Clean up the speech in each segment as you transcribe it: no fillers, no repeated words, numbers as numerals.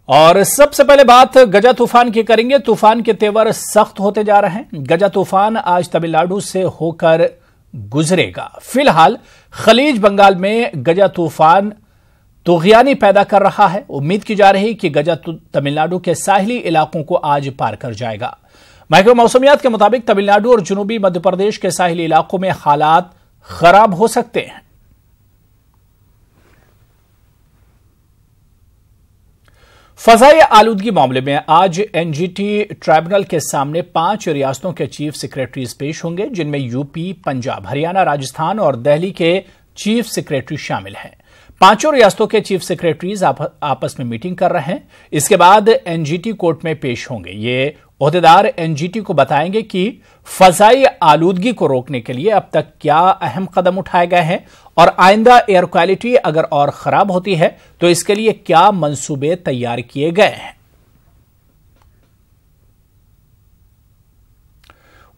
और सबसे पहले बात गजा तूफान की करेंगे। तूफान के तेवर सख्त होते जा रहे हैं। गजा तूफान आज तमिलनाडु से होकर गुजरेगा। फिलहाल खलीज बंगाल में गजा तूफान तुगयानी पैदा कर रहा है। उम्मीद की जा रही है कि गजा तमिलनाडु के साहिली इलाकों को आज पार कर जाएगा। महकमा मौसमियात के मुताबिक तमिलनाडु और जनूबी मध्य प्रदेश के साहिली इलाकों में हालात खराब हो सकते हैं। फजाई आलूदगी मामले में आज एनजीटी ट्राइब्यूनल के सामने 5 रियासतों के चीफ सेक्रेटरीज पेश होंगे, जिनमें यूपी, पंजाब, हरियाणा, राजस्थान और दिल्ली के चीफ सेक्रेटरी शामिल हैं। 5 रियासतों के चीफ सेक्रेटरीज आपस में मीटिंग कर रहे हैं। इसके बाद एनजीटी कोर्ट में पेश होंगे। ये ओहदेदार एनजीटी को बताएंगे कि फजाई आलूदगी को रोकने के लिए अब तक क्या अहम कदम उठाए गए हैं और आइंदा एयर क्वालिटी अगर और खराब होती है तो इसके लिए क्या मंसूबे तैयार किए गए हैं।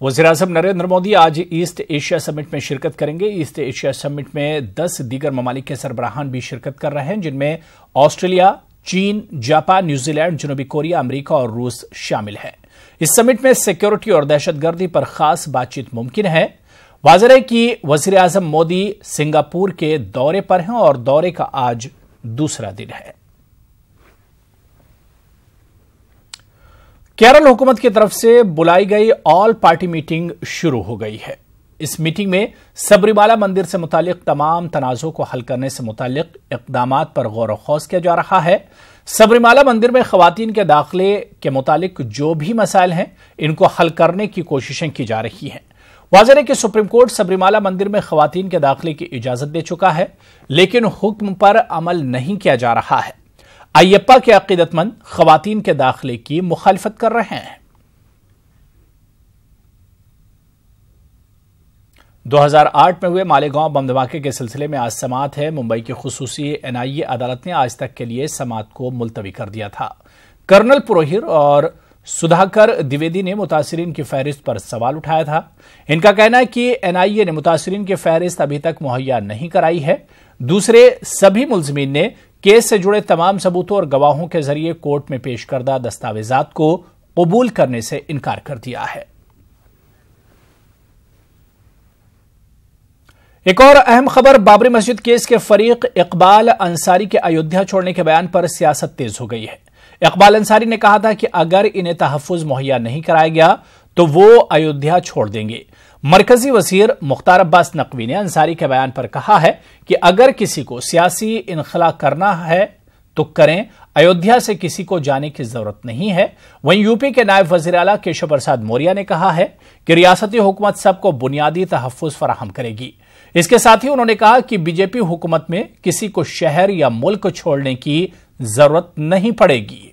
वज़ीर-ए-आज़म नरेंद्र मोदी आज ईस्ट एशिया समिट में शिरकत करेंगे। ईस्ट एशिया समिट में 10 दीगर ममालिक के सरबराहान भी शिरकत कर रहे हैं, जिनमें ऑस्ट्रेलिया, चीन, जापान, न्यूजीलैंड, जनूबी कोरिया, अमेरिका और रूस शामिल है। इस समिट में सिक्योरिटी और दहशतगर्दी पर खास बातचीत मुमकिन है। वाज़ेह है कि वज़ीर-ए-आज़म मोदी सिंगापुर के दौरे पर हैं और दौरे का आज दूसरा दिन है। केरल हुकूमत की तरफ से बुलाई गई ऑल पार्टी मीटिंग शुरू हो गई है। इस मीटिंग में सबरीमाला मंदिर से मुतालिक तमाम तनाज़ों को हल करने से मुतालिक इक़दामात पर गौर व खौज किया जा रहा है। सबरीमाला मंदिर में ख़वातीन के दाखिले के मुतालिक जो भी मसाइल हैं, इनको हल करने की कोशिशें की जा रही हैं। वाज़ेह है कि सुप्रीम कोर्ट सबरीमाला मंदिर में ख़वातीन के दाखिले की इजाज़त दे चुका है, लेकिन हुक्म पर अमल नहीं किया जा रहा है। अयप्पा के अकीदतमंद ख़वातीन के दाखिले की मुखालिफत कर रहे हैं। 2008 में हुए मालेगांव बम धमाके के सिलसिले में आज समाअत है। मुंबई की खुसूसी एनआईए अदालत ने आज तक के लिए समाअत को मुलतवी कर दिया था। कर्नल पुरोहित और सुधाकर द्विवेदी ने मुतासिरीन की फहरिस्त पर सवाल उठाया था। इनका कहना है कि एनआईए ने मुतासिरीन की फहरिस्त अभी तक मुहैया नहीं कराई है। दूसरे सभी मुल्ज़मीन ने केस से जुड़े तमाम सबूतों और गवाहों के जरिए कोर्ट में पेश करदा दस्तावेजात को कबूल करने से इनकार कर दिया है। एक और अहम खबर, बाबरी मस्जिद केस के फरीक इकबाल अंसारी के अयोध्या छोड़ने के बयान पर सियासत तेज हो गई है। इकबाल अंसारी ने कहा था कि अगर इन्हें तहफ़्फ़ुज़ मुहैया नहीं कराया गया तो वो अयोध्या छोड़ देंगे। मरकजी वज़ीर मुख्तार अब्बास नकवी ने अंसारी के बयान पर कहा है कि अगर किसी को सियासी इनखला करना है तो करें, अयोध्या से किसी को जाने की जरूरत नहीं है। वहीं यूपी के नायब वज़ीर आला केशव प्रसाद मौर्य ने कहा है कि रियासती हुकूमत सबको बुनियादी तहफ़्फ़ुज़ फराहम करेगी। इसके साथ ही उन्होंने कहा कि बीजेपी हुकूमत में किसी को शहर या मुल्क छोड़ने की जरूरत नहीं पड़ेगी।